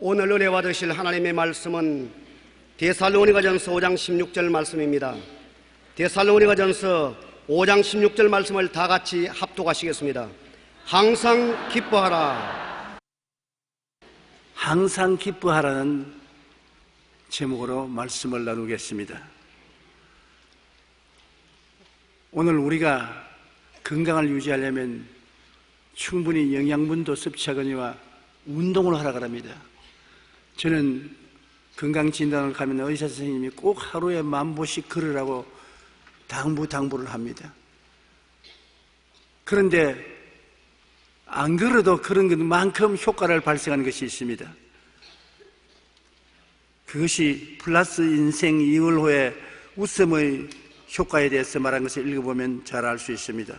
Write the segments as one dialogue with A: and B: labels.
A: 오늘 은혜 받으실 하나님의 말씀은 데살로니가전서 5장 16절 말씀입니다. 데살로니가전서 5장 16절 말씀을 다 같이 합독하시겠습니다. 항상 기뻐하라.
B: 항상 기뻐하라는 제목으로 말씀을 나누겠습니다. 오늘 우리가 건강을 유지하려면 충분히 영양분도 섭취하거니와 운동을 하라 그럽니다. 저는 건강진단을 가면 의사 선생님이 꼭 하루에 10,000보씩 걸으라고 당부를 합니다. 그런데 안 걸어도 그런 것만큼 효과를 발생하는 것이 있습니다. 그것이 플러스 인생 2월 후에 웃음의 효과에 대해서 말한 것을 읽어보면 잘 알 수 있습니다.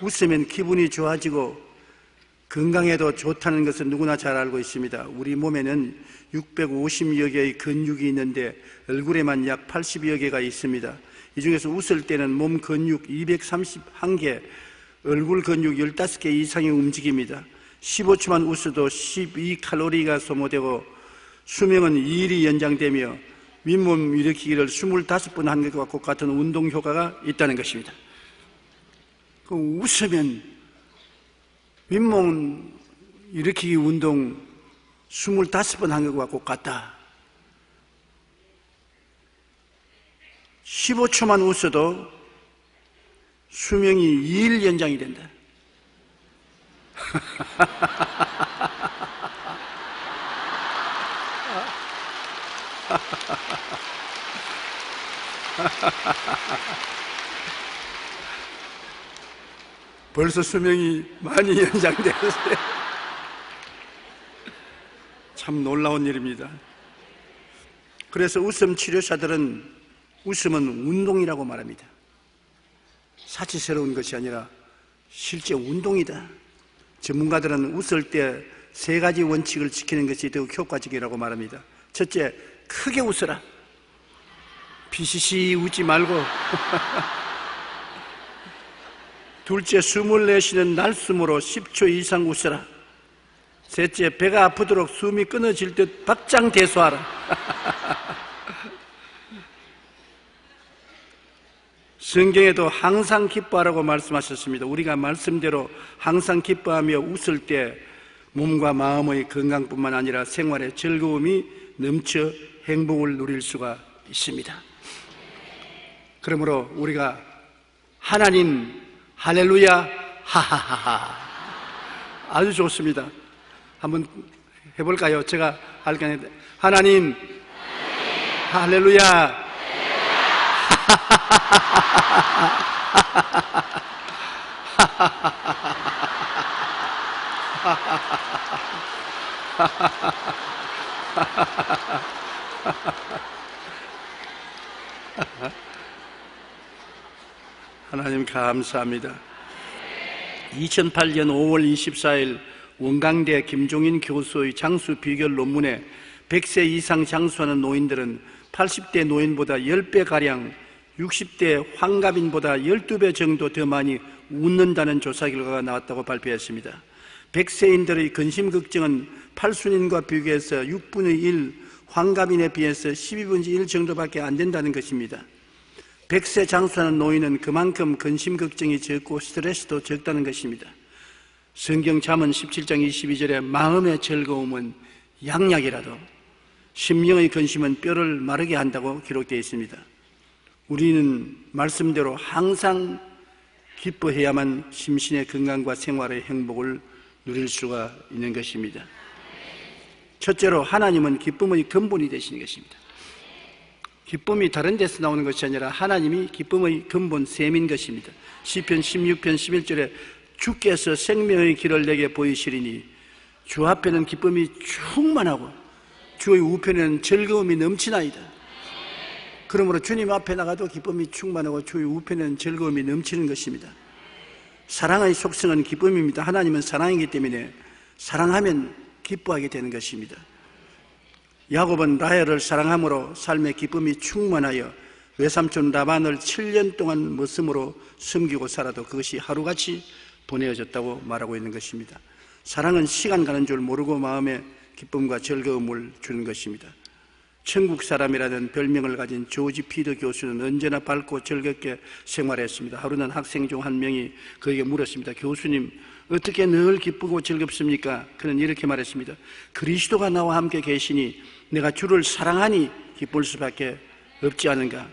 B: 웃으면 기분이 좋아지고 건강에도 좋다는 것은 누구나 잘 알고 있습니다. 우리 몸에는 650여 개의 근육이 있는데 얼굴에만 약 80여 개가 있습니다. 이 중에서 웃을 때는 몸 근육 231개, 얼굴 근육 15개 이상이 움직입니다. 15초만 웃어도 12칼로리가 소모되고 수명은 2일이 연장되며 윗몸 일으키기를 25번 한 것과 같은 운동 효과가 있다는 것입니다. 웃으면 윗몸 일으키기 운동 25번 한 것과 같다. 15초만 웃어도 수명이 2일 연장이 된다. 벌써 수명이 많이 연장되었어요. 참 놀라운 일입니다. 그래서 웃음 치료사들은 웃음은 운동이라고 말합니다. 사치스러운 것이 아니라 실제 운동이다. 전문가들은 웃을 때 3가지 원칙을 지키는 것이 더욱 효과적이라고 말합니다. 첫째, 크게 웃어라. 비시시 웃지 말고. 둘째, 숨을 내쉬는 날숨으로 10초 이상 웃어라. 셋째, 배가 아프도록 숨이 끊어질 듯 박장대소하라. 성경에도 항상 기뻐하라고 말씀하셨습니다. 우리가 말씀대로 항상 기뻐하며 웃을 때 몸과 마음의 건강뿐만 아니라 생활의 즐거움이 넘쳐 행복을 누릴 수가 있습니다. 그러므로 우리가 하나님 할렐루야 하하하하 아주 좋습니다. 한번 해볼까요? 제가 할까요? 하나님 할렐루야 하나님 감사합니다. 2008년 5월 24일 원광대 김종인 교수의 장수 비결 논문에 100세 이상 장수하는 노인들은 80대 노인보다 10배가량, 60대 환갑인보다 12배 정도 더 많이 웃는다는 조사 결과가 나왔다고 발표했습니다. 100세인들의 근심 걱정은 8순인과 비교해서 6분의 1, 환갑인에 비해서 12분의 1 정도밖에 안 된다는 것입니다. 100세 장수하는 노인은 그만큼 근심 걱정이 적고 스트레스도 적다는 것입니다. 성경 잠언 17장 22절에 마음의 즐거움은 양약이라도 심령의 근심은 뼈를 마르게 한다고 기록되어 있습니다. 우리는 말씀대로 항상 기뻐해야만 심신의 건강과 생활의 행복을 누릴 수가 있는 것입니다. 첫째로 하나님은 기쁨의 근본이 되시는 것입니다. 기쁨이 다른 데서 나오는 것이 아니라 하나님이 기쁨의 근본 셈인 것입니다. 시편 16편 11절에 주께서 생명의 길을 내게 보이시리니 주 앞에는 기쁨이 충만하고 주의 우편에는 즐거움이 넘치나이다. 그러므로 주님 앞에 나가도 기쁨이 충만하고 주의 우편에는 즐거움이 넘치는 것입니다. 사랑의 속성은 기쁨입니다. 하나님은 사랑이기 때문에 사랑하면 기뻐하게 되는 것입니다. 야곱은 라헬을 사랑함으로 삶의 기쁨이 충만하여 외삼촌 라반을 7년 동안 머슴으로 숨기고 살아도 그것이 하루같이 보내어졌다고 말하고 있는 것입니다. 사랑은 시간 가는 줄 모르고 마음에 기쁨과 즐거움을 주는 것입니다. 천국 사람이라는 별명을 가진 조지 피더 교수는 언제나 밝고 즐겁게 생활했습니다. 하루는 학생 중 한 명이 그에게 물었습니다. 교수님, 어떻게 늘 기쁘고 즐겁습니까? 그는 이렇게 말했습니다. 그리스도가 나와 함께 계시니 내가 주를 사랑하니 기쁠 수밖에 없지 않은가?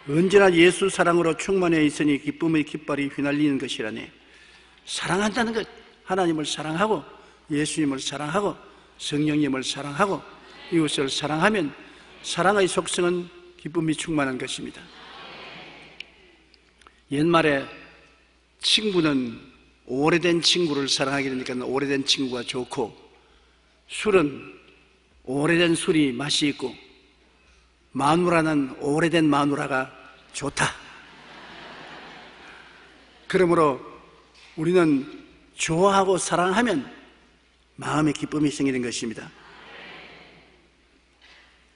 B: 언제나 예수 사랑으로 충만해 있으니 기쁨의 깃발이 휘날리는 것이라네. 사랑한다는 것, 하나님을 사랑하고 예수님을 사랑하고 성령님을 사랑하고 이웃을 사랑하면 사랑의 속성은 기쁨이 충만한 것입니다. 옛말에 친구는 오래된 친구를 사랑하게 되니까 오래된 친구가 좋고, 술은 오래된 술이 맛이 있고, 마누라는 오래된 마누라가 좋다. 그러므로 우리는 좋아하고 사랑하면 마음의 기쁨이 생기는 것입니다.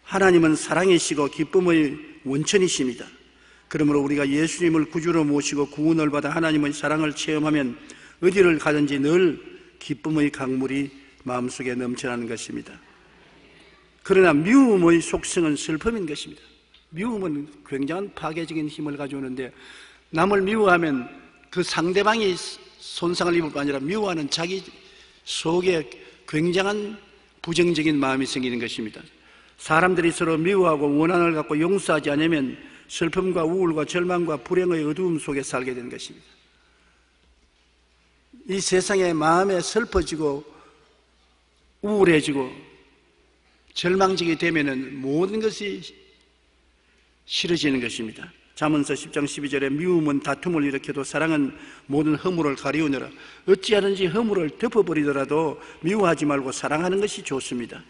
B: 하나님은 사랑이시고 기쁨의 원천이십니다. 그러므로 우리가 예수님을 구주로 모시고 구원을 받아 하나님의 사랑을 체험하면 어디를 가든지 늘 기쁨의 강물이 마음속에 넘쳐나는 것입니다. 그러나 미움의 속성은 슬픔인 것입니다. 미움은 굉장한 파괴적인 힘을 가져오는데, 남을 미워하면 그 상대방이 손상을 입을 뿐 아니라 미워하는 자기 속에 굉장한 부정적인 마음이 생기는 것입니다. 사람들이 서로 미워하고 원한을 갖고 용서하지 않으면 슬픔과 우울과 절망과 불행의 어두움 속에 살게 되는 것입니다. 이 세상에 마음에 슬퍼지고 우울해지고 절망적이 되면은 모든 것이 싫어지는 것입니다. 잠언서 10장 12절에 미움은 다툼을 일으켜도 사랑은 모든 허물을 가리우느라. 어찌하든지 허물을 덮어버리더라도 미워하지 말고 사랑하는 것이 좋습니다.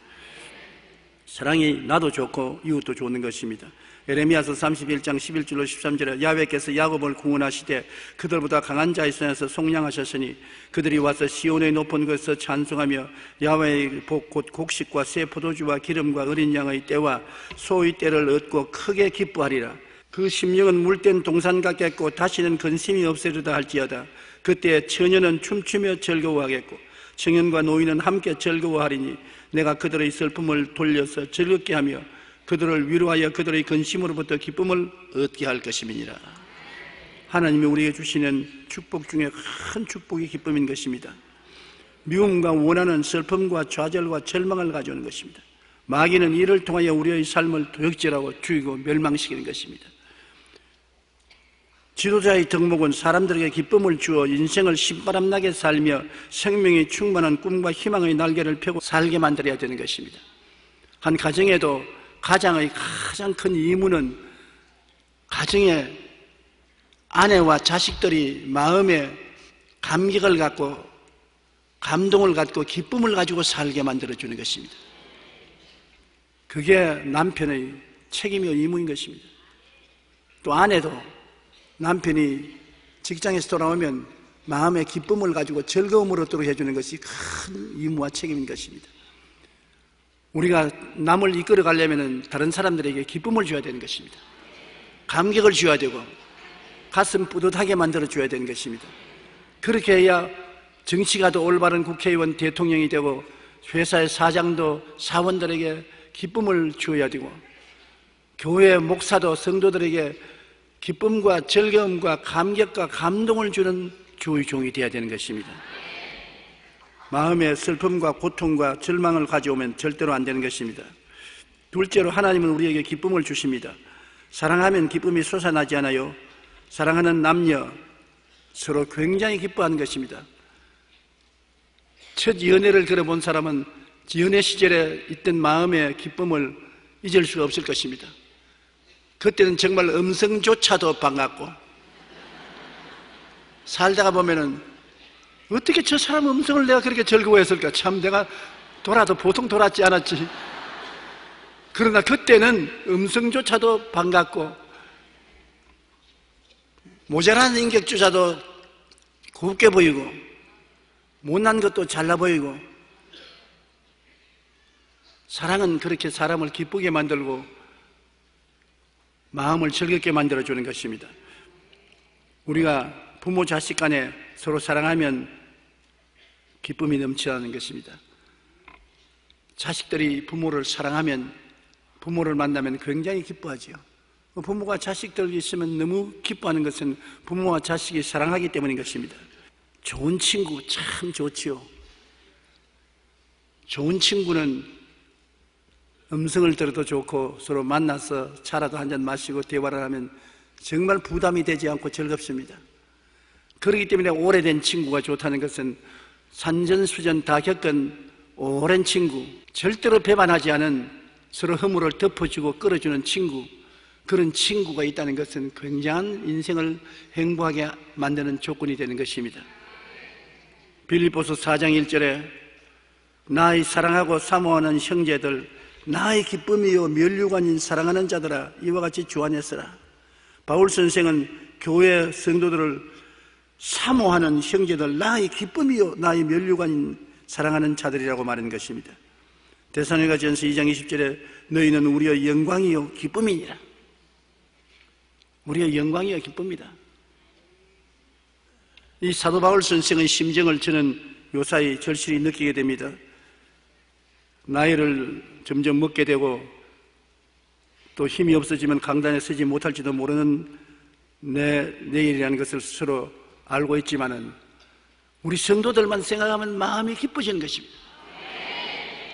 B: 사랑이 나도 좋고 이웃도 좋은 것입니다. 에레미야서 31장 11절로 13절에 야훼께서 야곱을 구원하시되 그들보다 강한 자의 손에서 속량하셨으니 그들이 와서 시온의 높은 곳에서 찬송하며 야훼의 복 곧 곡식과 새 포도주와 기름과 어린 양의 떼와 소의 떼를 얻고 크게 기뻐하리라. 그 심령은 물된 동산 같겠고 다시는 근심이 없으리다 할지어다. 그때 처녀는 춤추며 즐거워하겠고 청년과 노인은 함께 즐거워하리니 내가 그들의 슬픔을 돌려서 즐겁게 하며 그들을 위로하여 그들의 근심으로부터 기쁨을 얻게 할 것임이니라. 하나님이 우리에게 주시는 축복 중에 큰 축복이 기쁨인 것입니다. 미움과 원한은 슬픔과 좌절과 절망을 가져오는 것입니다. 마귀는 이를 통하여 우리의 삶을 도역질하고 죽이고 멸망시키는 것입니다. 지도자의 덕목은 사람들에게 기쁨을 주어 인생을 신바람나게 살며 생명이 충만한 꿈과 희망의 날개를 펴고 살게 만들어야 되는 것입니다. 한 가정에도 가장의 가장 큰 임무는 가정의 아내와 자식들이 마음에 감격을 갖고 감동을 갖고 기쁨을 가지고 살게 만들어주는 것입니다. 그게 남편의 책임이요 임무인 것입니다. 또 아내도 남편이 직장에서 돌아오면 마음의 기쁨을 가지고 즐거움을 얻도록 해주는 것이 큰 임무와 책임인 것입니다. 우리가 남을 이끌어 가려면 다른 사람들에게 기쁨을 줘야 되는 것입니다. 감격을 줘야 되고 가슴 뿌듯하게 만들어 줘야 되는 것입니다. 그렇게 해야 정치가도 올바른 국회의원, 대통령이 되고 회사의 사장도 사원들에게 기쁨을 주어야 되고 교회 목사도 성도들에게 기쁨과 즐거움과 감격과 감동을 주는 주의 종이 되어야 되는 것입니다. 마음에 슬픔과 고통과 절망을 가져오면 절대로 안 되는 것입니다. 둘째로 하나님은 우리에게 기쁨을 주십니다. 사랑하면 기쁨이 솟아나지 않아요? 사랑하는 남녀 서로 굉장히 기뻐하는 것입니다. 첫 연애를 걸어본 사람은 연애 시절에 있던 마음의 기쁨을 잊을 수가 없을 것입니다. 그때는 정말 음성조차도 반갑고 살다가 보면은 어떻게 저 사람 음성을 내가 그렇게 즐거워했을까? 참 내가 돌아도 보통 돌았지 않았지. 그러나 그때는 음성조차도 반갑고 모자란 인격조차도 곱게 보이고 못난 것도 잘나 보이고 사랑은 그렇게 사람을 기쁘게 만들고 마음을 즐겁게 만들어주는 것입니다. 우리가 부모 자식 간에 서로 사랑하면 기쁨이 넘치는 것입니다. 자식들이 부모를 사랑하면, 부모를 만나면 굉장히 기뻐하지요. 부모가 자식들이 있으면 너무 기뻐하는 것은 부모와 자식이 사랑하기 때문인 것입니다. 좋은 친구 참 좋지요. 좋은 친구는 음성을 들어도 좋고 서로 만나서 차라도 한잔 마시고 대화를 하면 정말 부담이 되지 않고 즐겁습니다. 그렇기 때문에 오래된 친구가 좋다는 것은 산전수전 다 겪은 오랜 친구, 절대로 배반하지 않은 서로 허물을 덮어주고 끌어주는 친구, 그런 친구가 있다는 것은 굉장한 인생을 행복하게 만드는 조건이 되는 것입니다. 빌립보서 4장 1절에 나의 사랑하고 사모하는 형제들, 나의 기쁨이요 면류관인 사랑하는 자들아, 이와 같이 주 안에 서라. 바울 선생은 교회 성도들을 사모하는 형제들, 나의 기쁨이요 나의 면류관인 사랑하는 자들이라고 말한 것입니다. 데살로니가전서 2장 20절에 너희는 우리의 영광이요 기쁨이니라. 우리의 영광이요 기쁨이다. 이 사도 바울 선생의 심정을 저는 요사이 절실히 느끼게 됩니다. 나이를 점점 먹게 되고 또 힘이 없어지면 강단에 서지 못할지도 모르는 내일이라는 것을 스스로 알고 있지만은 우리 성도들만 생각하면 마음이 기뻐지는 것입니다.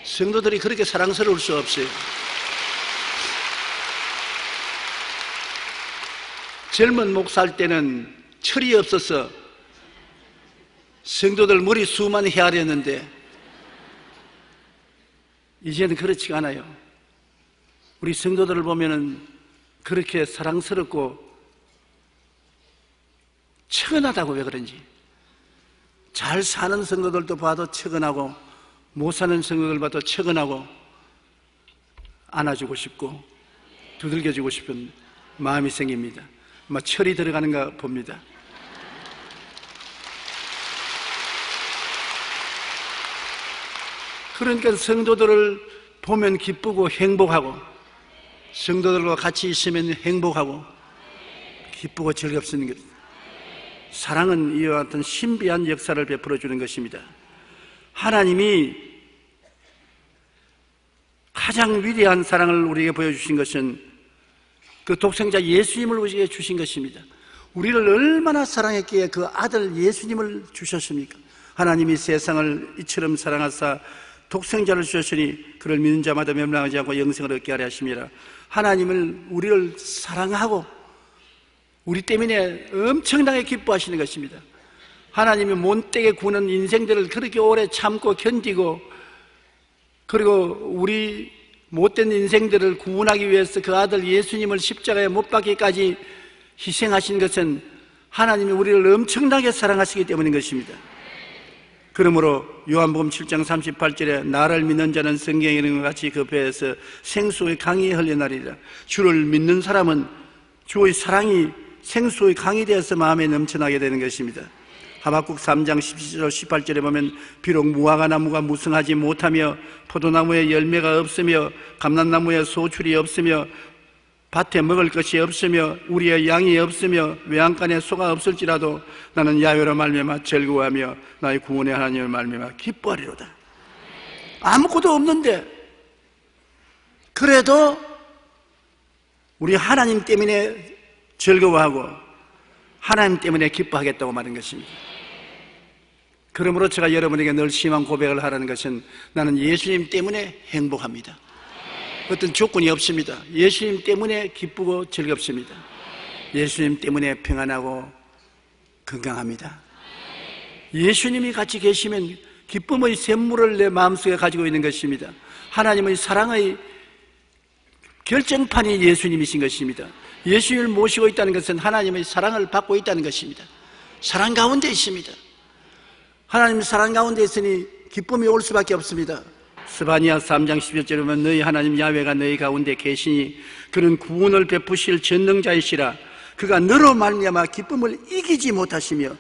B: 성도들이 그렇게 사랑스러울 수 없어요. 젊은 목사할 때는 철이 없어서 성도들 머리수만 헤아렸는데 이제는 그렇지가 않아요. 우리 성도들을 보면은 그렇게 사랑스럽고 측은하다고. 왜 그런지 잘 사는 성도들도 봐도 측은하고 못 사는 성도들 봐도 측은하고 안아주고 싶고 두들겨주고 싶은 마음이 생깁니다. 막 철이 들어가는가 봅니다. 그러니까 성도들을 보면 기쁘고 행복하고 성도들과 같이 있으면 행복하고 기쁘고 즐겁습는 것. 사랑은 이와 같은 신비한 역사를 베풀어 주는 것입니다. 하나님이 가장 위대한 사랑을 우리에게 보여주신 것은 그 독생자 예수님을 우리에게 주신 것입니다. 우리를 얼마나 사랑했기에 그 아들 예수님을 주셨습니까? 하나님이 세상을 이처럼 사랑하사 독생자를 주셨으니 그를 믿는 자마다 멸망하지 않고 영생을 얻게 하려 하심이라. 하나님을 우리를 사랑하고 우리 때문에 엄청나게 기뻐하시는 것입니다. 하나님이 못되게 구는 인생들을 그렇게 오래 참고 견디고 그리고 우리 못된 인생들을 구원하기 위해서 그 아들 예수님을 십자가에 못 박기까지 희생하신 것은 하나님이 우리를 엄청나게 사랑하시기 때문인 것입니다. 그러므로 요한복음 7장 38절에 나를 믿는 자는 성경에 있는 것 같이 그 배에서 생수의 강이 흘러나리라. 주를 믿는 사람은 주의 사랑이 생수의 강이 되어서 마음에 넘쳐나게 되는 것입니다. 하박국 3장 17절 18절에 보면 비록 무화과 나무가 무성하지 못하며 포도나무에 열매가 없으며 감람나무에 소출이 없으며 밭에 먹을 것이 없으며 우리의 양이 없으며 외양간에 소가 없을지라도 나는 야훼로 말미암아 즐거워하며 나의 구원의 하나님을 말미암아 기뻐하리로다. 아무것도 없는데 그래도 우리 하나님 때문에 즐거워하고 하나님 때문에 기뻐하겠다고 말한 것입니다. 그러므로 제가 여러분에게 늘 심한 고백을 하라는 것은 나는 예수님 때문에 행복합니다. 어떤 조건이 없습니다. 예수님 때문에 기쁘고 즐겁습니다. 예수님 때문에 평안하고 건강합니다. 예수님이 같이 계시면 기쁨의 샘물을 내 마음속에 가지고 있는 것입니다. 하나님의 사랑의 결정판이 예수님이신 것입니다. 예수님을 모시고 있다는 것은 하나님의 사랑을 받고 있다는 것입니다. 사랑 가운데 있습니다. 하나님 사랑 가운데 있으니 기쁨이 올 수밖에 없습니다. 스바냐 3장 11절에 보면 너희 하나님 야훼가 너희 가운데 계시니 그는 구원을 베푸실 전능자이시라. 그가 너로 말미암아 기쁨을 이기지 못하시며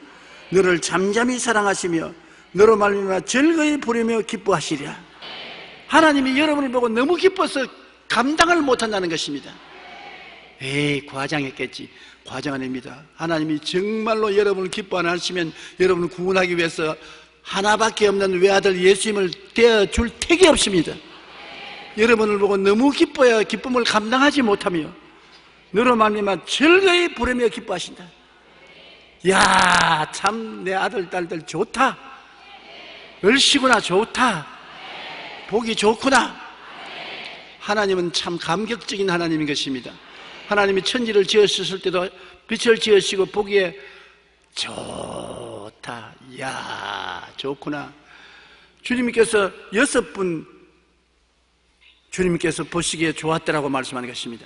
B: 너를 잠잠히 사랑하시며 너로 말미암아 즐거이 부르며 기뻐하시리라. 하나님이 여러분을 보고 너무 기뻐서 감당을 못한다는 것입니다. 에이, 과장했겠지. 과장 아닙니다. 하나님이 정말로 여러분을 기뻐 안 하시면 여러분을 구원하기 위해서 하나밖에 없는 외아들 예수님을 떼어줄 택이 없습니다. 여러분을 보고 너무 기뻐야 기쁨을 감당하지 못하며 너로 말미암아 즐거이 부르며 기뻐하신다. 야, 참 내 아들 딸들 좋다. 얼씨구나 좋다. 보기 좋구나. 하나님은 참 감격적인 하나님인 것입니다. 하나님이 천지를 지으셨을 때도 빛을 지으시고 보기에 좋다. 야, 좋구나. 주님께서 6분 주님께서 보시기에 좋았더라고 말씀하는 것입니다.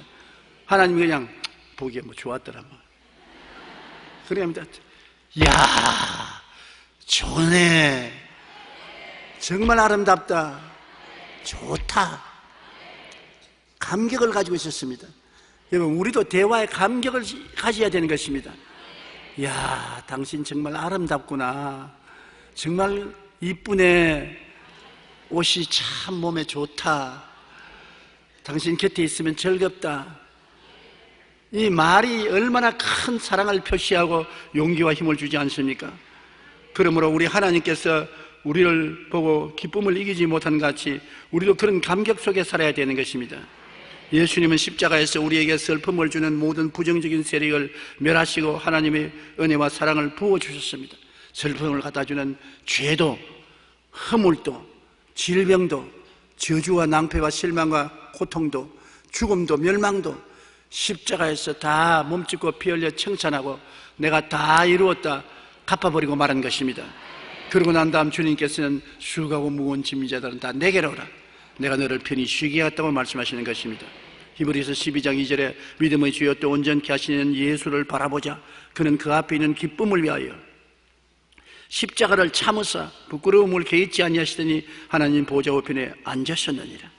B: 하나님이 그냥 보기에 뭐 좋았더라고. 그래합니다. 야, 좋네. 정말 아름답다. 좋다. 감격을 가지고 있었습니다. 여러분, 우리도 대화에 감격을 가져야 되는 것입니다. 야, 당신 정말 아름답구나. 정말 이쁘네. 옷이 참 몸에 좋다. 당신 곁에 있으면 즐겁다. 이 말이 얼마나 큰 사랑을 표시하고 용기와 힘을 주지 않습니까? 그러므로 우리 하나님께서 우리를 보고 기쁨을 이기지 못한 같이 우리도 그런 감격 속에 살아야 되는 것입니다. 예수님은 십자가에서 우리에게 슬픔을 주는 모든 부정적인 세력을 멸하시고 하나님의 은혜와 사랑을 부어주셨습니다. 슬픔을 갖다주는 죄도, 허물도, 질병도, 저주와 낭패와 실망과 고통도, 죽음도, 멸망도 십자가에서 다 몸짓고 피 흘려 청산하고 내가 다 이루었다 갚아버리고 말한 것입니다. 그러고 난 다음 주님께서는 수고하고 무거운 짐진 자들은 다 내게로 오라. 내가 너를 편히 쉬게 하겠다고 말씀하시는 것입니다. 히브리서 12장 2절에 믿음의 주여 또 온전케 하시는 예수를 바라보자. 그는 그 앞에 있는 기쁨을 위하여 십자가를 참으사 부끄러움을 개의치 아니하시더니 하나님 보좌 우편에 앉으셨느니라.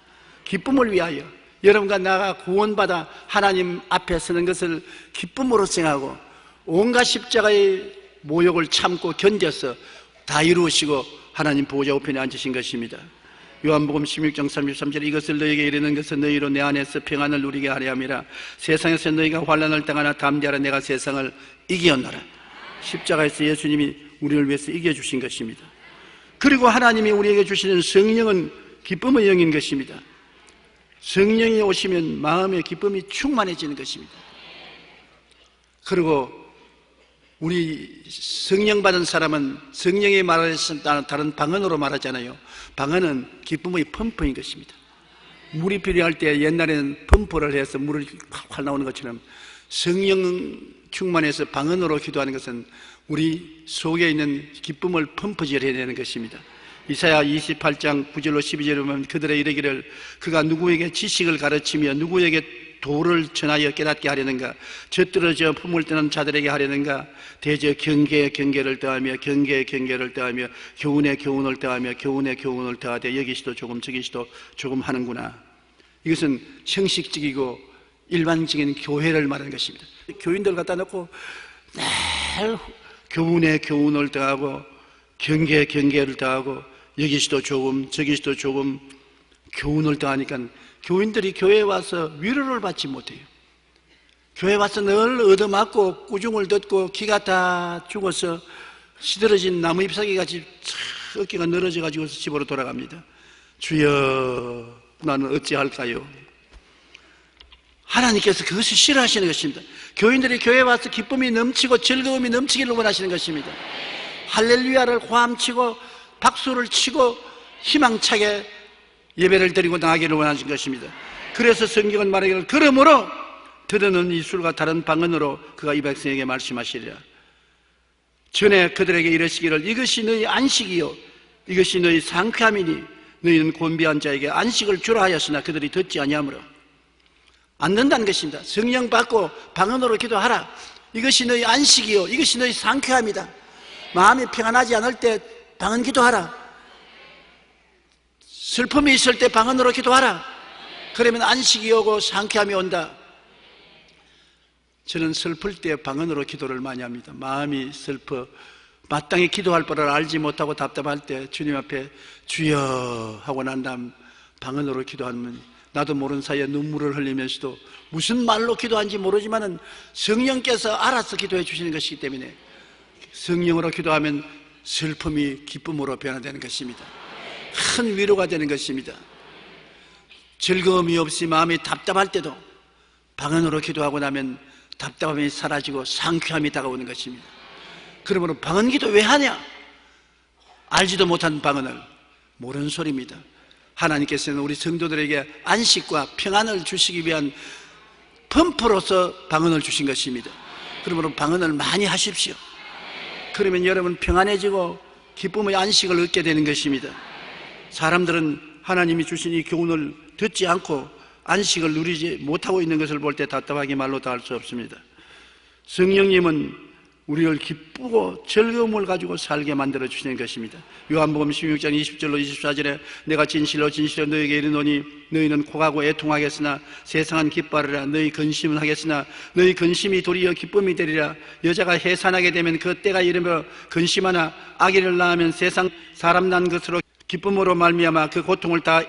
B: 기쁨을 위하여 여러분과 나가 구원받아 하나님 앞에 서는 것을 기쁨으로 생각하고 온갖 십자가의 모욕을 참고 견뎌서 다 이루시고 하나님 보좌 우편에 앉으신 것입니다. 요한복음 16장 33절 이것을 너에게 이르는 것은 너희로 내 안에서 평안을 누리게 하려 함이라. 세상에서 너희가 환난을 당하나 담대하라. 내가 세상을 이기었노라. 십자가에서 예수님이 우리를 위해서 이겨주신 것입니다. 그리고 하나님이 우리에게 주시는 성령은 기쁨의 영인 것입니다. 성령이 오시면 마음의 기쁨이 충만해지는 것입니다. 그리고 우리 성령 받은 사람은 성령의 말에서 다른 방언으로 말하잖아요. 방언은 기쁨의 펌프인 것입니다. 물이 필요할 때 옛날에는 펌프를 해서 물이 확 나오는 것처럼 성령 충만해서 방언으로 기도하는 것은 우리 속에 있는 기쁨을 펌프질해야 되는 것입니다. 이사야 28장 9절로 12절에 보면 그들의 이르기를 그가 누구에게 지식을 가르치며 누구에게 도를 전하여 깨닫게 하려는가? 젖들어져 품을 뜨는 자들에게 하려는가? 대저 경계에 경계를 더하며 경계에 경계를 더하며 교훈에 교훈을 더하며 교훈에 교훈을 더하되 여기시도 조금 저기시도 조금 하는구나. 이것은 형식적이고 일반적인 교회를 말하는 것입니다. 교인들 갖다 놓고 늘 교훈에 교훈을 더하고 경계에 경계를 더하고 여기시도 조금 저기시도 조금 교훈을 더하니까 교인들이 교회에 와서 위로를 받지 못해요. 교회에 와서 늘 얻어맞고 꾸중을 듣고 기가 다 죽어서 시들어진 나무 잎사귀같이 어깨가 늘어져 가지고 집으로 돌아갑니다. 주여 나는 어찌할까요? 하나님께서 그것을 싫어하시는 것입니다. 교인들이 교회에 와서 기쁨이 넘치고 즐거움이 넘치기를 원하시는 것입니다. 할렐루야를 호함치고 박수를 치고 희망차게 예배를 드리고 나가기를 원하신 것입니다. 그래서 성경은 말하기를 그러므로 들으는 이술과 다른 방언으로 그가 이 백성에게 말씀하시리라. 전에 그들에게 이르시기를 이것이 너희 안식이요 이것이 너희 상쾌함이니 너희는 곤비한 자에게 안식을 주라 하였으나 그들이 듣지 아니하므로 안 된다는 것입니다. 성령 받고 방언으로 기도하라. 이것이 너희 안식이요 이것이 너희 상쾌함이다. 마음이 평안하지 않을 때 방언 기도하라. 슬픔이 있을 때 방언으로 기도하라. 그러면 안식이 오고 상쾌함이 온다. 저는 슬플 때 방언으로 기도를 많이 합니다. 마음이 슬퍼 마땅히 기도할 바를 알지 못하고 답답할 때 주님 앞에 주여 하고 난 다음 방언으로 기도하면 나도 모르는 사이에 눈물을 흘리면서도 무슨 말로 기도한지 모르지만은 성령께서 알아서 기도해 주시는 것이기 때문에 성령으로 기도하면 슬픔이 기쁨으로 변화되는 것입니다. 큰 위로가 되는 것입니다. 즐거움이 없이 마음이 답답할 때도 방언으로 기도하고 나면 답답함이 사라지고 상쾌함이 다가오는 것입니다. 그러므로 방언 기도 왜 하냐? 알지도 못한 방언을 모르는 소리입니다. 하나님께서는 우리 성도들에게 안식과 평안을 주시기 위한 펌프로서 방언을 주신 것입니다. 그러므로 방언을 많이 하십시오. 그러면 여러분 평안해지고 기쁨의 안식을 얻게 되는 것입니다. 사람들은 하나님이 주신 이 교훈을 듣지 않고 안식을 누리지 못하고 있는 것을 볼 때 답답하게 말로 다 할 수 없습니다. 성령님은 우리를 기쁘고 즐거움을 가지고 살게 만들어 주시는 것입니다. 요한복음 16장 20절로 24절에 내가 진실로 진실로 너희에게 이르노니 너희는 고하고 애통하겠으나 세상은 기뻐하리라. 너희 근심은 하겠으나 너희 근심이 도리어 기쁨이 되리라. 여자가 해산하게 되면 그 때가 이르며 근심하나 아기를 낳으면 세상 사람 난 것으로 기쁨으로 말미암아 그 고통을 다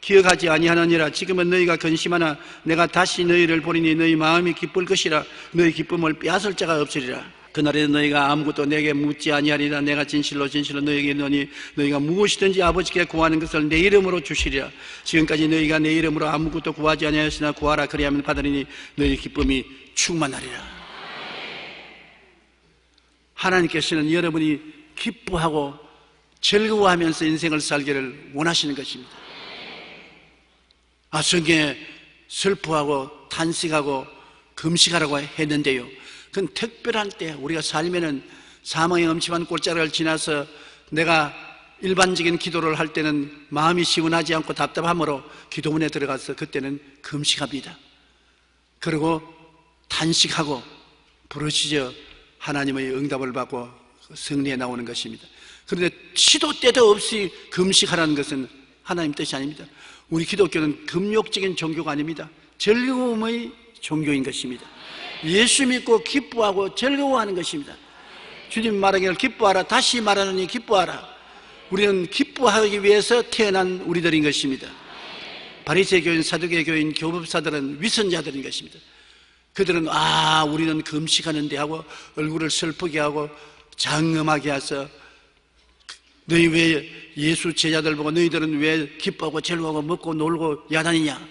B: 기억하지 아니하느니라. 지금은 너희가 근심하나 내가 다시 너희를 보리니 너희 마음이 기쁠 것이라. 너희 기쁨을 빼앗을 자가 없으리라. 그날에는 너희가 아무것도 내게 묻지 아니하리라. 내가 진실로 진실로 너희에게 이르노니 너희가 무엇이든지 아버지께 구하는 것을 내 이름으로 주시리라. 지금까지 너희가 내 이름으로 아무것도 구하지 아니하였으나 구하라. 그리하면 받으리니 너희 기쁨이 충만하리라. 하나님께서는 여러분이 기뻐하고 즐거워하면서 인생을 살기를 원하시는 것입니다. 성경에 슬퍼하고 탄식하고 금식하라고 했는데요, 그건 특별한 때, 우리가 살면은 사망의 엄침한 골짜기를 지나서 내가 일반적인 기도를 할 때는 마음이 시원하지 않고 답답함으로 기도문에 들어가서 그때는 금식합니다. 그리고 탄식하고 부르짖어 하나님의 응답을 받고 승리해 나오는 것입니다. 그런데 시도 때도 없이 금식하라는 것은 하나님 뜻이 아닙니다. 우리 기독교는 금욕적인 종교가 아닙니다. 즐거움의 종교인 것입니다. 예수 믿고 기뻐하고 즐거워하는 것입니다. 주님 말하기를 기뻐하라. 다시 말하느니 기뻐하라. 우리는 기뻐하기 위해서 태어난 우리들인 것입니다. 바리새 교인, 사두개 교인, 교법사들은 위선자들인 것입니다. 그들은 우리는 금식하는데 하고 얼굴을 슬프게 하고 장엄하게 해서 너희 왜 예수 제자들 보고 너희들은 왜 기뻐하고 즐거워하고 먹고 놀고 야단이냐?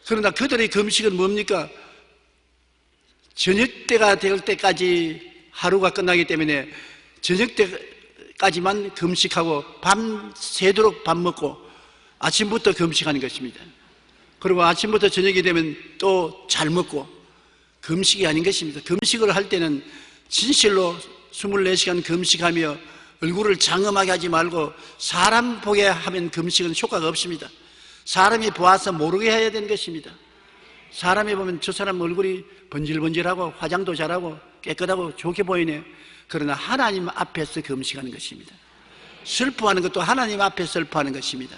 B: 그러나 그들의 금식은 뭡니까? 저녁 때가 될 때까지 하루가 끝나기 때문에 저녁 때까지만 금식하고 밤새도록 밥 먹고 아침부터 금식하는 것입니다. 그리고 아침부터 저녁이 되면 또 잘 먹고, 금식이 아닌 것입니다. 금식을 할 때는 진실로 24시간 금식하며 얼굴을 장엄하게 하지 말고 사람 보게 하면 금식은 효과가 없습니다. 사람이 보아서 모르게 해야 되는 것입니다. 사람이 보면 저 사람 얼굴이 번질번질하고 화장도 잘하고 깨끗하고 좋게 보이네. 그러나 하나님 앞에서 금식하는 것입니다. 슬퍼하는 것도 하나님 앞에 슬퍼하는 것입니다.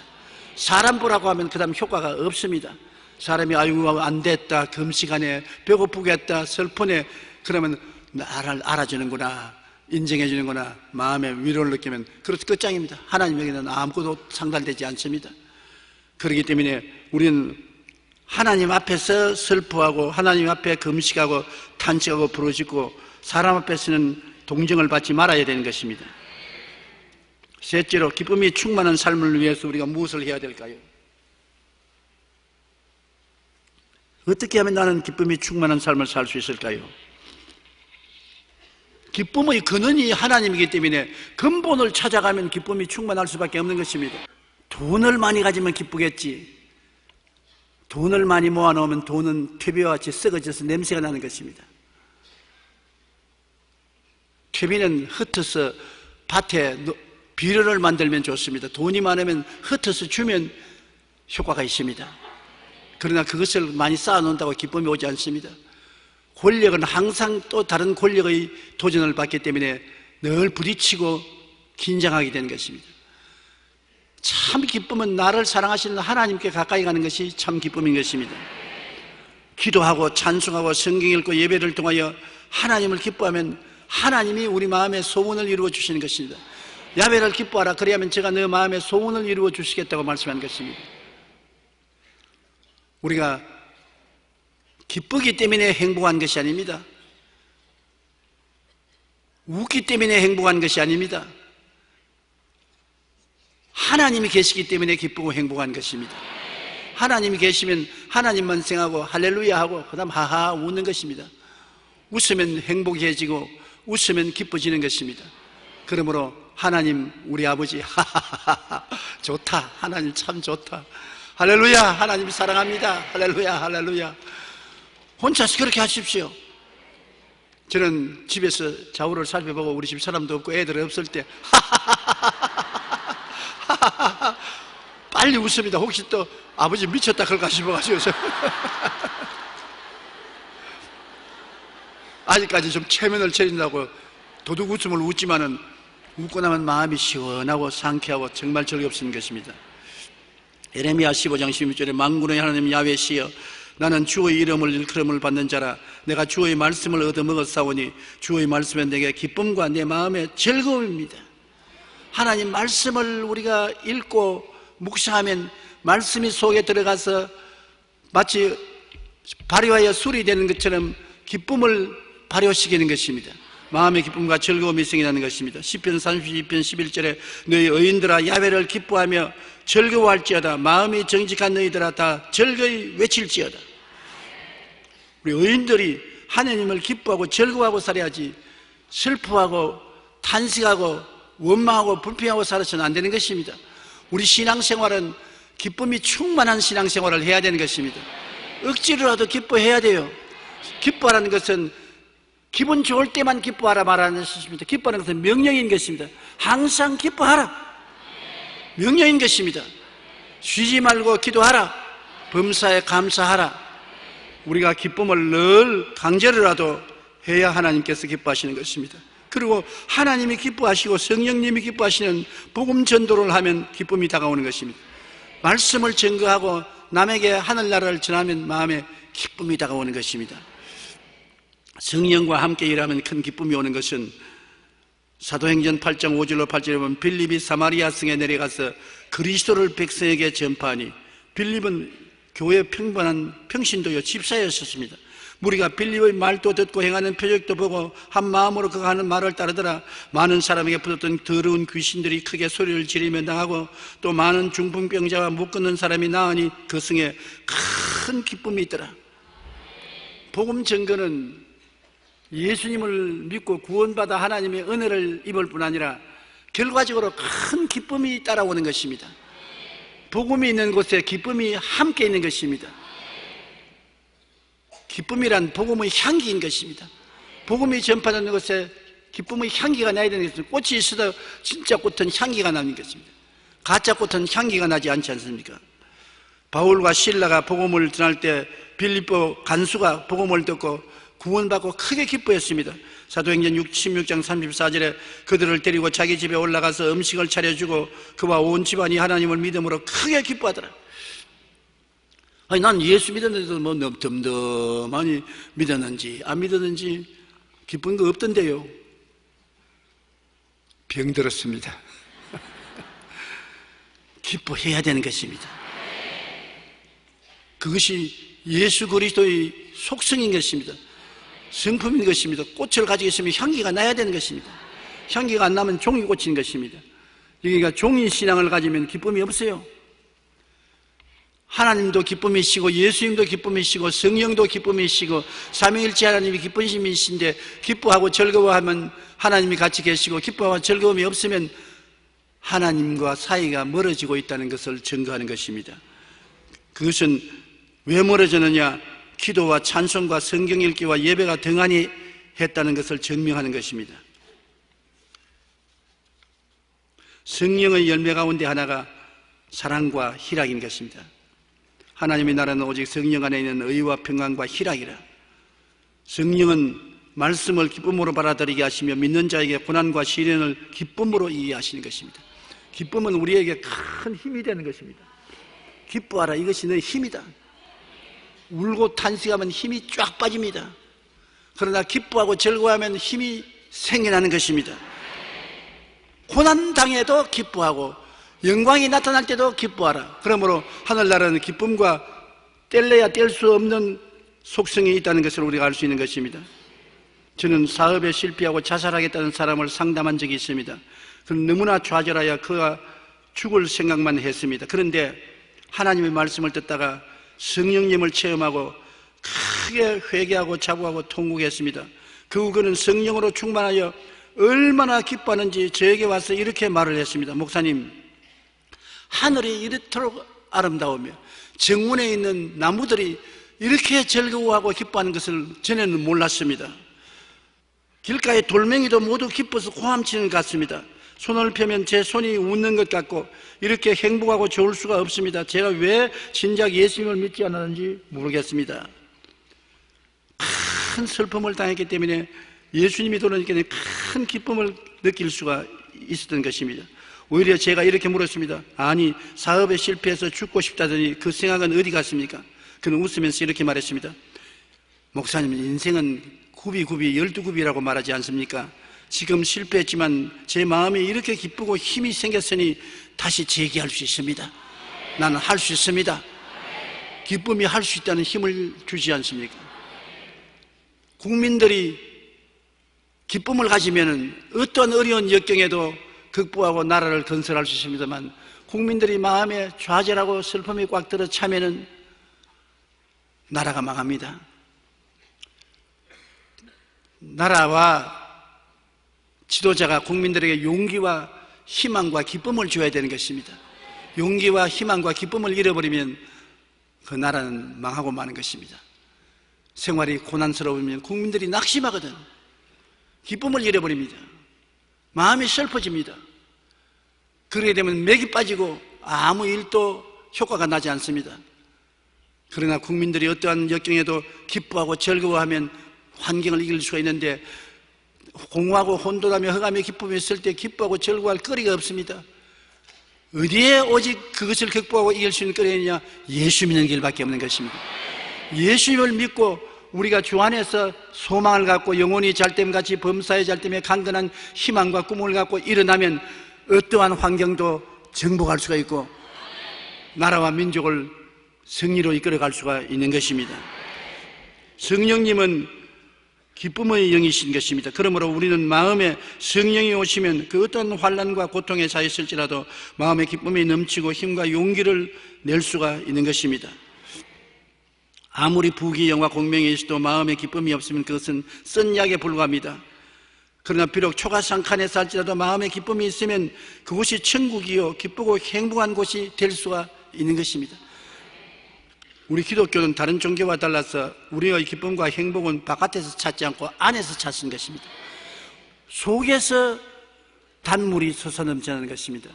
B: 사람 보라고 하면 그 다음 효과가 없습니다. 사람이 아이고 안 됐다, 금식하네, 배고프겠다, 슬프네, 그러면 나를 알아주는구나, 인정해 주는구나, 마음의 위로를 느끼면 그렇게 끝장입니다. 하나님에게는 아무것도 상달되지 않습니다. 그렇기 때문에 우리는 하나님 앞에서 슬퍼하고 하나님 앞에 금식하고 탄식하고 부르짖고 사람 앞에서는 동정을 받지 말아야 되는 것입니다. 셋째로, 기쁨이 충만한 삶을 위해서 우리가 무엇을 해야 될까요? 어떻게 하면 나는 기쁨이 충만한 삶을 살 수 있을까요? 기쁨의 근원이 하나님이기 때문에 근본을 찾아가면 기쁨이 충만할 수밖에 없는 것입니다. 돈을 많이 가지면 기쁘겠지. 돈을 많이 모아놓으면 돈은 퇴비와 같이 썩어져서 냄새가 나는 것입니다. 퇴비는 흩어서 밭에 비료를 만들면 좋습니다. 돈이 많으면 흩어서 주면 효과가 있습니다. 그러나 그것을 많이 쌓아놓는다고 기쁨이 오지 않습니다. 권력은 항상 또 다른 권력의 도전을 받기 때문에 늘 부딪히고 긴장하게 되는 것입니다. 참 기쁨은 나를 사랑하시는 하나님께 가까이 가는 것이 참 기쁨인 것입니다. 기도하고 찬송하고 성경 읽고 예배를 통하여 하나님을 기뻐하면 하나님이 우리 마음의 소원을 이루어 주시는 것입니다. 야훼를 기뻐하라, 그리하면 제가 너 마음의 소원을 이루어 주시겠다고 말씀한 것입니다. 우리가 기쁘기 때문에 행복한 것이 아닙니다. 웃기 때문에 행복한 것이 아닙니다. 하나님이 계시기 때문에 기쁘고 행복한 것입니다. 하나님이 계시면 하나님만 생각하고 할렐루야 하고 그 다음 하하 웃는 것입니다. 웃으면 행복해지고 웃으면 기뻐지는 것입니다. 그러므로 하나님 우리 아버지 하하하하 좋다. 하나님 참 좋다. 할렐루야. 하나님 사랑합니다. 할렐루야. 할렐루야. 혼자서 그렇게 하십시오. 저는 집에서 좌우를 살펴보고 우리 집 사람도 없고 애들 없을 때 빨리 웃습니다. 혹시 또 아버지 미쳤다 그럴까 싶어가지고 아직까지 좀 체면을 차린다고 도둑 웃음을 웃지만은 웃고 나면 마음이 시원하고 상쾌하고 정말 즐겁습는 것입니다. 예레미야 15장 16절에 만군의 하나님 야훼시여 나는 주의 이름을 일컬음을 받는 자라 내가 주의 말씀을 얻어먹었사오니 주의 말씀은 내게 기쁨과 내 마음의 즐거움입니다. 하나님 말씀을 우리가 읽고 묵상하면 말씀이 속에 들어가서 마치 발효하여 술이 되는 것처럼 기쁨을 발효시키는 것입니다. 마음의 기쁨과 즐거움이 생기는 것입니다. 시편 32편 11절에 너희 의인들아 야훼를 기뻐하며 즐거워할지어다 마음이 정직한 너희들아 다 즐거이 외칠지어다. 우리 의인들이 하나님을 기뻐하고 즐거워하고 살아야지 슬퍼하고 탄식하고 원망하고 불평하고 살아서는 안 되는 것입니다. 우리 신앙생활은 기쁨이 충만한 신앙생활을 해야 되는 것입니다. 억지로라도 기뻐해야 돼요. 기뻐하라는 것은 기분 좋을 때만 기뻐하라 말하는 것입니다. 기뻐하는 것은 명령인 것입니다. 항상 기뻐하라 명령인 것입니다. 쉬지 말고 기도하라 범사에 감사하라. 우리가 기쁨을 늘 강제로라도 해야 하나님께서 기뻐하시는 것입니다. 그리고 하나님이 기뻐하시고 성령님이 기뻐하시는 복음 전도를 하면 기쁨이 다가오는 것입니다. 말씀을 증거하고 남에게 하늘나라를 전하면 마음에 기쁨이 다가오는 것입니다. 성령과 함께 일하면 큰 기쁨이 오는 것은 사도행전 8장 5절로 8절에 보면 빌립이 사마리아 성에 내려가서 그리스도를 백성에게 전파하니 빌립은 교회 평범한 평신도요 집사였었습니다. 우리가 빌립의 말도 듣고 행하는 표적도 보고 한 마음으로 그가 하는 말을 따르더라. 많은 사람에게 붙었던 더러운 귀신들이 크게 소리를 지르며 나가고 또 많은 중풍병자와 못 걷는 사람이 나으니 그 성에 큰 기쁨이 있더라. 복음 증거는 예수님을 믿고 구원받아 하나님의 은혜를 입을 뿐 아니라 결과적으로 큰 기쁨이 따라오는 것입니다. 복음이 있는 곳에 기쁨이 함께 있는 것입니다. 기쁨이란 복음의 향기인 것입니다. 복음이 전파되는 곳에 기쁨의 향기가 나야 되는 것입니다. 꽃이 있어도 진짜 꽃은 향기가 나는 것입니다. 가짜 꽃은 향기가 나지 않지 않습니까? 바울과 실라가 복음을 전할 때 빌립보 간수가 복음을 듣고 구원받고 크게 기뻐했습니다. 사도행전 16장 34절에 그들을 데리고 자기 집에 올라가서 음식을 차려주고 그와 온 집안이 하나님을 믿음으로 크게 기뻐하더라. 아니 난 예수 믿었는데도 뭐 덤덤하니 믿었는지 안 믿었는지 기쁜 거 없던데요. 병들었습니다. 기뻐해야 되는 것입니다. 그것이 예수 그리스도의 속성인 것입니다. 성품인 것입니다. 꽃을 가지고 있으면 향기가 나야 되는 것입니다. 향기가 안 나면 종이 꽂히는 것입니다. 그러니까 종이 신앙을 가지면 기쁨이 없어요. 하나님도 기쁨이시고 예수님도 기쁨이시고 성령도 기쁨이시고 삼위일체 하나님이 기쁨이신데 기뻐하고 즐거워하면 하나님이 같이 계시고 기뻐하고 즐거움이 없으면 하나님과 사이가 멀어지고 있다는 것을 증거하는 것입니다. 그것은 왜 멀어지느냐? 기도와 찬송과 성경 읽기와 예배가 등한히 했다는 것을 증명하는 것입니다. 성령의 열매 가운데 하나가 사랑과 희락인 것입니다. 하나님의 나라는 오직 성령 안에 있는 의와 평안과 희락이라. 성령은 말씀을 기쁨으로 받아들이게 하시며 믿는 자에게 고난과 시련을 기쁨으로 이해하시는 것입니다. 기쁨은 우리에게 큰 힘이 되는 것입니다. 기뻐하라, 이것이 너의 힘이다. 울고 탄식하면 힘이 쫙 빠집니다. 그러나 기뻐하고 즐거워하면 힘이 생겨나는 것입니다. 고난당해도 기뻐하고 영광이 나타날 때도 기뻐하라. 그러므로 하늘나라는 기쁨과 뗄래야 뗄 수 없는 속성이 있다는 것을 우리가 알 수 있는 것입니다. 저는 사업에 실패하고 자살하겠다는 사람을 상담한 적이 있습니다. 그는 너무나 좌절하여 그가 죽을 생각만 했습니다. 그런데 하나님의 말씀을 듣다가 성령님을 체험하고 크게 회개하고 자부하고 통곡했습니다. 그 후 그는 성령으로 충만하여 얼마나 기뻐하는지 저에게 와서 이렇게 말을 했습니다. 목사님, 하늘이 이렇도록 아름다우며 정원에 있는 나무들이 이렇게 즐거워하고 기뻐하는 것을 전에는 몰랐습니다. 길가의 돌멩이도 모두 기뻐서 호함치는 것 같습니다. 손을 펴면 제 손이 웃는 것 같고 이렇게 행복하고 좋을 수가 없습니다. 제가 왜 진작 예수님을 믿지 않았는지 모르겠습니다. 큰 슬픔을 당했기 때문에 예수님이 돌아오니까 큰 기쁨을 느낄 수가 있었던 것입니다. 오히려 제가 이렇게 물었습니다. 아니, 사업에 실패해서 죽고 싶다더니 그 생각은 어디 갔습니까? 그는 웃으면서 이렇게 말했습니다. 목사님, 인생은 굽이 12굽이라고 말하지 않습니까? 지금 실패했지만 제 마음이 이렇게 기쁘고 힘이 생겼으니 다시 재기할 수 있습니다. 나는 할 수 있습니다. 기쁨이 할 수 있다는 힘을 주지 않습니까? 국민들이 기쁨을 가지면 어떤 어려운 역경에도 극복하고 나라를 건설할 수 있습니다만, 국민들이 마음에 좌절하고 슬픔이 꽉 들어 차면은 나라가 망합니다. 나라와 지도자가 국민들에게 용기와 희망과 기쁨을 줘야 되는 것입니다. 용기와 희망과 기쁨을 잃어버리면 그 나라는 망하고 마는 것입니다. 생활이 고난스러우면 국민들이 낙심하거든. 기쁨을 잃어버립니다. 마음이 슬퍼집니다. 그러게 되면 맥이 빠지고 아무 일도 효과가 나지 않습니다. 그러나 국민들이 어떠한 역경에도 기뻐하고 즐거워하면 환경을 이길 수가 있는데, 공허하고 혼돈하며 흑암의 기쁨이 있을 때 기뻐하고 즐거워할 거리가 없습니다. 어디에 오직 그것을 극복하고 이길 수 있는 거리가 있느냐? 예수 믿는 길밖에 없는 것입니다. 예수님을 믿고 우리가 주 안에서 소망을 갖고 영혼이 잘됨같이 범사에 잘됨에 강건한 희망과 꿈을 갖고 일어나면 어떠한 환경도 정복할 수가 있고 나라와 민족을 승리로 이끌어갈 수가 있는 것입니다. 성령님은 기쁨의 영이신 것입니다. 그러므로 우리는 마음에 성령이 오시면 그 어떤 환난과 고통에 처했을지라도 마음의 기쁨이 넘치고 힘과 용기를 낼 수가 있는 것입니다. 아무리 부귀영화 공명이 있어도 마음에 기쁨이 없으면 그것은 쓴 약에 불과합니다. 그러나 비록 초가상칸에 살지라도 마음에 기쁨이 있으면 그곳이 천국이요 기쁘고 행복한 곳이 될 수가 있는 것입니다. 우리 기독교는 다른 종교와 달라서 우리의 기쁨과 행복은 바깥에서 찾지 않고 안에서 찾는 것입니다. 속에서 단물이 솟아넘치는 것입니다.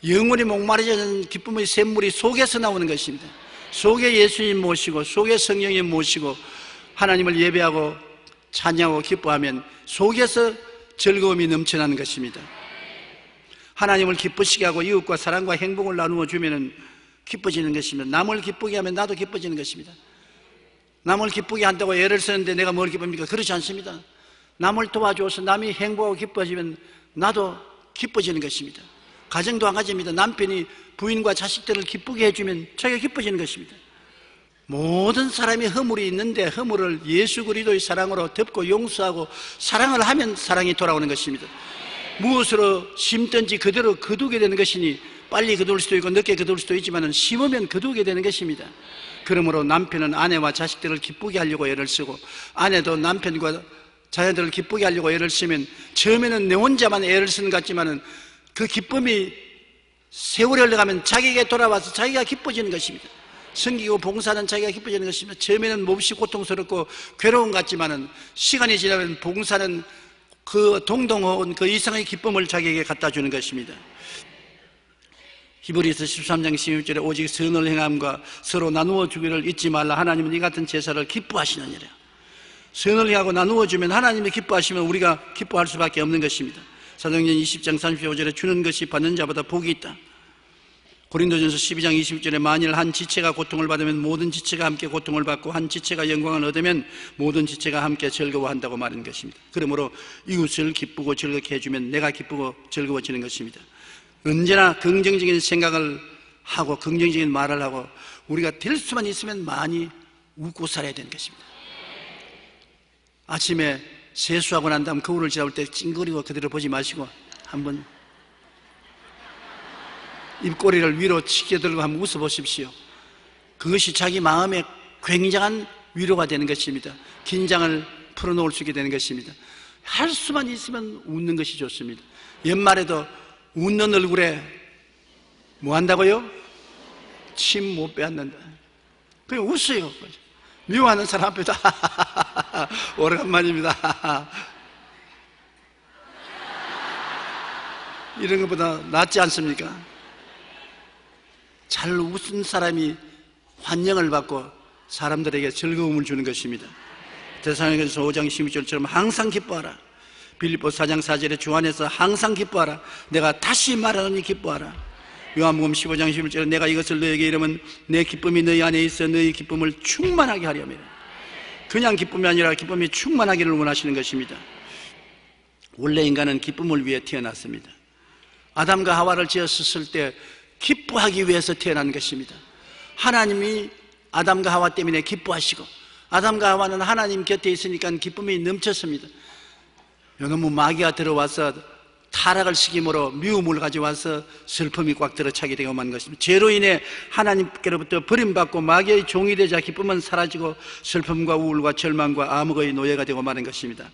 B: 영원히 목마르지않은 기쁨의 샘물이 속에서 나오는 것입니다. 속에 예수님 모시고 속에 성령님 모시고 하나님을 예배하고 찬양하고 기뻐하면 속에서 즐거움이 넘쳐나는 것입니다. 하나님을 기쁘시게 하고 이웃과 사랑과 행복을 나누어 주면 기뻐지는 것입니다. 남을 기쁘게 하면 나도 기뻐지는 것입니다. 남을 기쁘게 한다고 애를 쓰는데 내가 뭘 기쁩니까? 그렇지 않습니다. 남을 도와줘서 남이 행복하고 기뻐지면 나도 기뻐지는 것입니다. 가정도 한 가지입니다. 남편이 부인과 자식들을 기쁘게 해주면 자기가 기뻐지는 것입니다. 모든 사람이 허물이 있는데 허물을 예수 그리스도의 사랑으로 덮고 용서하고 사랑을 하면 사랑이 돌아오는 것입니다. 무엇으로 심든지 그대로 거두게 되는 것이니 빨리 거둘 수도 있고 늦게 거둘 수도 있지만 심으면 거두게 되는 것입니다. 그러므로 남편은 아내와 자식들을 기쁘게 하려고 애를 쓰고 아내도 남편과 자녀들을 기쁘게 하려고 애를 쓰면 처음에는 내 혼자만 애를 쓰는 것 같지만 그 기쁨이 세월이 흘러가면 자기에게 돌아와서 자기가 기뻐지는 것입니다. 섬기고 봉사하는 자기가 기뻐지는 것입니다. 처음에는 몹시 고통스럽고 괴로운 것 같지만 시간이 지나면 봉사는 그 동동한 그 이상의 기쁨을 자기에게 갖다 주는 것입니다. 히브리서 13장 16절에 오직 선을 행함과 서로 나누어 주기를 잊지 말라. 하나님은 이 같은 제사를 기뻐하시느니라. 선을 행하고 나누어 주면 하나님이 기뻐하시면 우리가 기뻐할 수밖에 없는 것입니다. 사도행전 20장 35절에 주는 것이 받는 자보다 복이 있다. 고린도전서 12장 20절에 만일 한 지체가 고통을 받으면 모든 지체가 함께 고통을 받고 한 지체가 영광을 얻으면 모든 지체가 함께 즐거워한다고 말하는 것입니다. 그러므로 이웃을 기쁘고 즐겁게 해주면 내가 기쁘고 즐거워지는 것입니다. 언제나 긍정적인 생각을 하고 긍정적인 말을 하고 우리가 될 수만 있으면 많이 웃고 살아야 되는 것입니다. 아침에 세수하고 난 다음 거울을 지나올 때 찡그리고 그대로 보지 마시고 한번 입꼬리를 위로 치게 들고 한번 웃어보십시오. 그것이 자기 마음에 굉장한 위로가 되는 것입니다. 긴장을 풀어놓을 수 있게 되는 것입니다. 할 수만 있으면 웃는 것이 좋습니다. 연말에도 웃는 얼굴에 뭐 한다고요? 침 못 빼앗는다. 그냥 웃어요. 미워하는 사람 앞에도 오래간만입니다. 이런 것보다 낫지 않습니까? 잘 웃은 사람이 환영을 받고 사람들에게 즐거움을 주는 것입니다. 데살로니가전서 5장 16절처럼 항상 기뻐하라. 빌립보 4장 4절에 주 안에서 항상 기뻐하라. 내가 다시 말하노니 기뻐하라. 요한복음 15장 11절에 내가 이것을 너에게 이르면 내 기쁨이 너희 안에 있어 너희 기쁨을 충만하게 하려 함이라. 그냥 기쁨이 아니라 기쁨이 충만하기를 원하시는 것입니다. 원래 인간은 기쁨을 위해 태어났습니다. 아담과 하와를 지었을 때 기뻐하기 위해서 태어난 것입니다. 하나님이 아담과 하와 때문에 기뻐하시고 아담과 하와는 하나님 곁에 있으니까 기쁨이 넘쳤습니다. 요놈의 마귀가 들어와서 타락을 시킴으로 미움을 가져와서 슬픔이 꽉 들어차게 되고 만 것입니다. 죄로 인해 하나님께로부터 버림받고 마귀의 종이 되자 기쁨은 사라지고 슬픔과 우울과 절망과 암흑의 노예가 되고 마는 것입니다.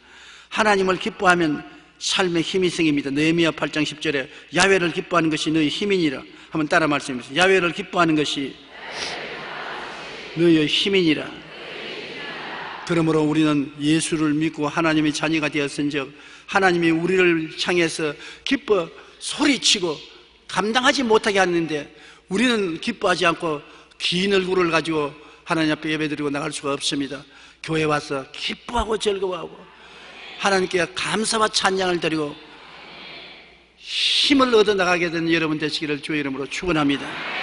B: 하나님을 기뻐하면 삶의 힘이 생깁니다. 느헤미야 8장 10절에 야훼를 기뻐하는 것이 너희 힘이니라. 한번 따라 말씀해 보세요. 야훼를 기뻐하는 것이 너희의 힘이니라. 그러므로 우리는 예수를 믿고 하나님의 자녀가 되었은즉 하나님이 우리를 향해서 기뻐 소리치고 감당하지 못하게 하는데 우리는 기뻐하지 않고 긴 얼굴을 가지고 하나님 앞에 예배드리고 나갈 수가 없습니다. 교회 와서 기뻐하고 즐거워하고 하나님께 감사와 찬양을 드리고 힘을 얻어 나가게 된 여러분 되시기를 주의 이름으로 축원합니다.